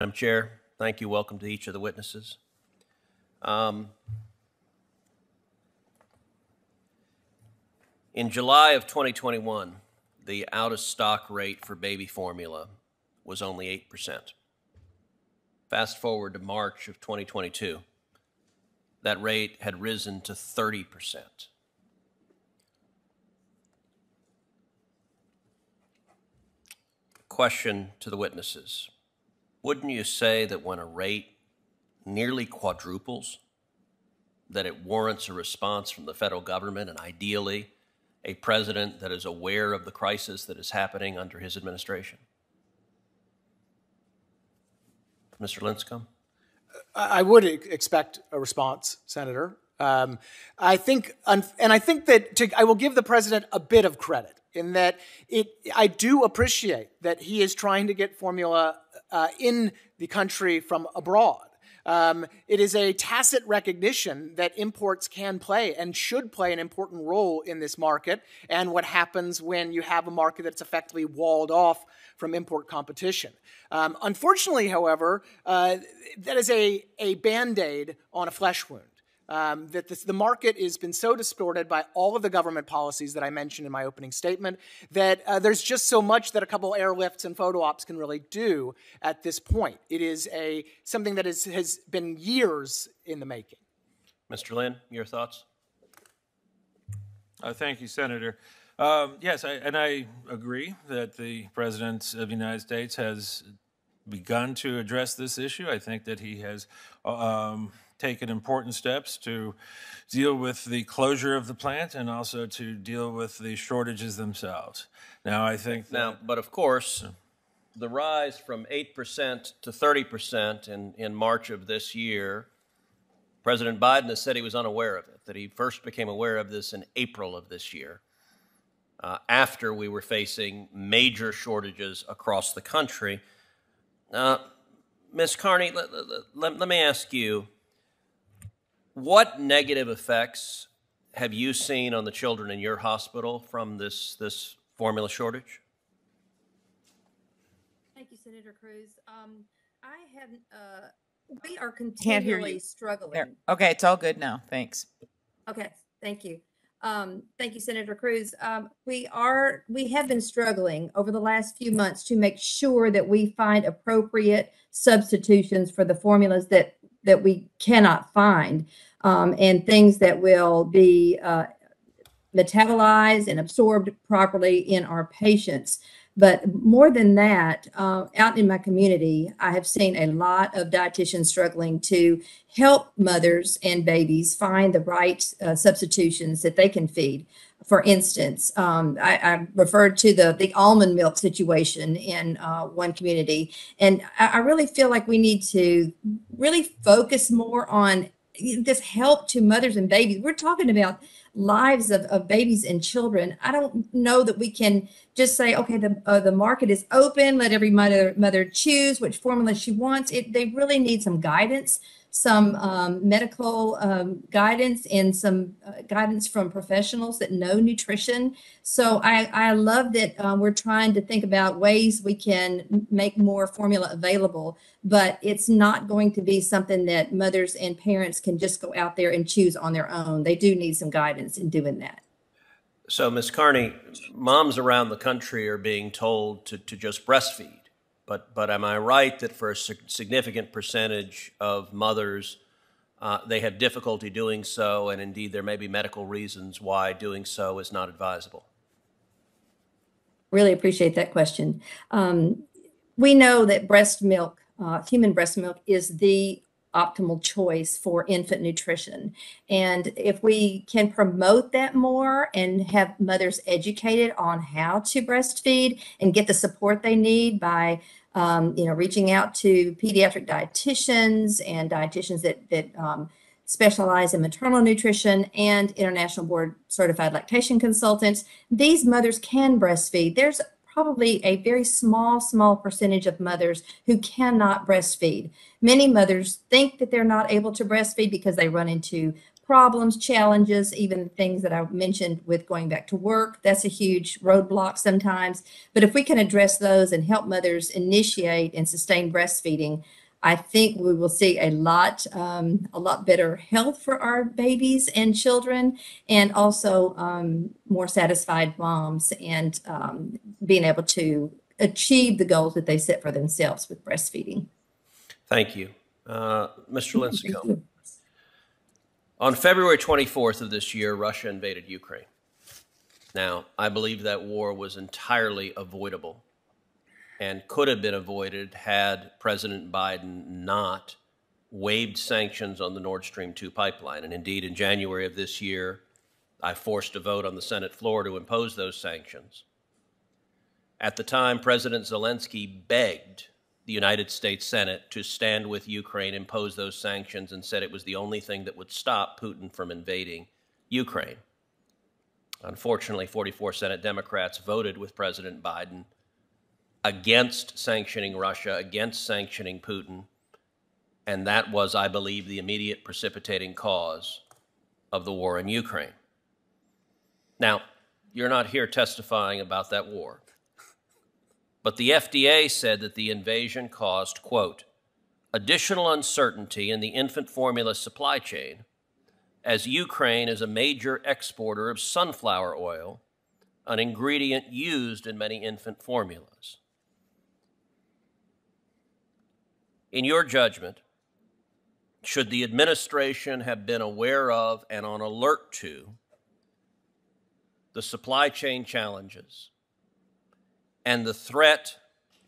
Madam Chair, thank you. Welcome to each of the witnesses. In July of 2021, the out-of-stock rate for baby formula was only 8%. Fast forward to March of 2022, that rate had risen to 30%. Question to the witnesses. Wouldn't you say that when a rate nearly quadruples, that it warrants a response from the federal government and ideally a president that is aware of the crisis that is happening under his administration? Mr. Lincecum? I would expect a response, Senator. I think that I will give the president a bit of credit in that I do appreciate that he is trying to get formula in the country from abroad. It is a tacit recognition that imports can play and should play an important role in this market, and what happens when you have a market that's effectively walled off from import competition. Unfortunately, however, that is a Band-Aid on a flesh wound. The market has been so distorted by all of the government policies that I mentioned in my opening statement that there's just so much that a couple airlifts and photo ops can really do at this point. It is something that has been years in the making. Mr. Lynn, your thoughts? Thank you, Senator. Yes, I agree that the President of the United States has begun to address this issue. I think that he has taken important steps to deal with the closure of the plant and also to deal with the shortages themselves. Now, I think but of course, the rise from 8% to 30% in March of this year, President Biden has said he was unaware of it, that he first became aware of this in April of this year, after we were facing major shortages across the country. Ms. Carney, let me ask you, what negative effects have you seen on the children in your hospital from this formula shortage? Thank you, Senator Cruz. We are continually struggling. There. Okay, it's all good now. Thanks. Okay, thank you. Thank you, Senator Cruz. We have been struggling over the last few months to make sure that we find appropriate substitutions for the formulas that we cannot find, and things that will be metabolized and absorbed properly in our patients. But more than that, out in my community, I have seen a lot of dietitians struggling to help mothers and babies find the right substitutions that they can feed. For instance, I referred to the almond milk situation in one community, and I really feel like we need to really focus more on this help to mothers and babies. We're talking about lives of babies and children. I don't know that we can just say, okay, the market is open, let every mother choose which formula she wants. They really need some guidance, some medical guidance, and some guidance from professionals that know nutrition. So I love that we're trying to think about ways we can make more formula available, but it's not going to be something that mothers and parents can just go out there and choose on their own. They do need some guidance in doing that. So, Ms. Carney, moms around the country are being told to just breastfeed. But am I right that for a significant percentage of mothers, they have difficulty doing so, and indeed there may be medical reasons why doing so is not advisable? Really appreciate that question. We know that breast milk, human breast milk, is the optimal choice for infant nutrition. And if we can promote that more and have mothers educated on how to breastfeed and get the support they need by reaching out to pediatric dietitians and dietitians that specialize in maternal nutrition and international board certified lactation consultants, these mothers can breastfeed. There's probably a very small percentage of mothers who cannot breastfeed. Many mothers think that they're not able to breastfeed because they run into problems, challenges, even things that I mentioned with going back to work. That's a huge roadblock sometimes. But if we can address those and help mothers initiate and sustain breastfeeding, I think we will see a lot better health for our babies and children, and also more satisfied moms, and being able to achieve the goals that they set for themselves with breastfeeding. Thank you. Mr. Lincecum. On February 24th of this year, Russia invaded Ukraine. Now, I believe that war was entirely avoidable and could have been avoided had President Biden not waived sanctions on the Nord Stream 2 pipeline. And indeed, in January of this year, I forced a vote on the Senate floor to impose those sanctions. At the time, President Zelensky begged the United States Senate to stand with Ukraine, impose those sanctions, and said it was the only thing that would stop Putin from invading Ukraine. Unfortunately, 44 Senate Democrats voted with President Biden against sanctioning Russia, against sanctioning Putin, and that was, I believe, the immediate precipitating cause of the war in Ukraine. Now, you're not here testifying about that war. But the FDA said that the invasion caused, quote, additional uncertainty in the infant formula supply chain, as Ukraine is a major exporter of sunflower oil, an ingredient used in many infant formulas. In your judgment, should the administration have been aware of and on alert to the supply chain challenges and the threat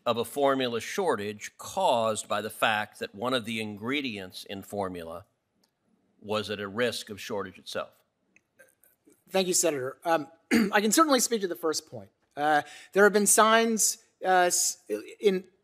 of a formula shortage caused by the fact that one of the ingredients in formula was at a risk of shortage itself? Thank you, Senator. I can certainly speak to the first point. There have been signs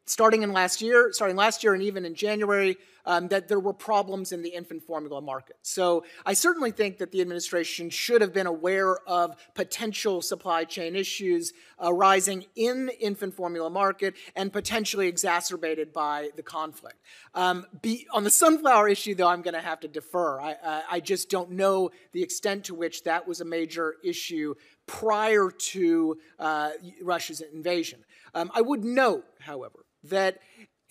starting last year and even in January that there were problems in the infant formula market. So I certainly think that the administration should have been aware of potential supply chain issues arising in the infant formula market and potentially exacerbated by the conflict. On the sunflower issue, though, I'm going to have to defer. I just don't know the extent to which that was a major issue prior to Russia's invasion. I would note, however, that,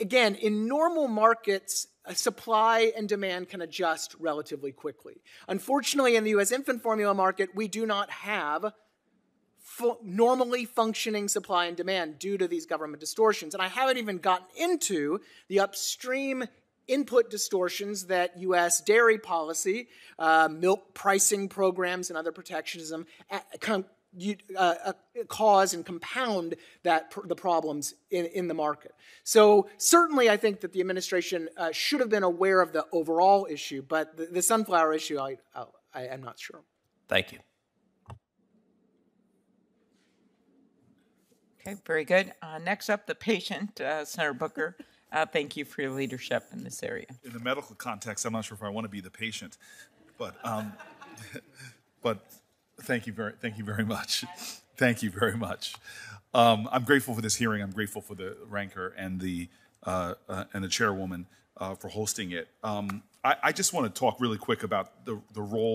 again, in normal markets, supply and demand can adjust relatively quickly. Unfortunately, in the U.S. infant formula market, we do not have normally functioning supply and demand due to these government distortions. And I haven't even gotten into the upstream input distortions that U.S. dairy policy, milk pricing programs, and other protectionism cause and compound the problems in the market. So certainly I think that the administration should have been aware of the overall issue, but the sunflower issue, I am not sure. Thank you. Okay, very good. Next up, the patient, Senator Booker. Thank you for your leadership in this area. In the medical context, I'm not sure if I want to be the patient, but thank you very much. Thank you very much. I'm grateful for this hearing. I'm grateful for the ranker and the chairwoman for hosting it. I just want to talk really quick about the role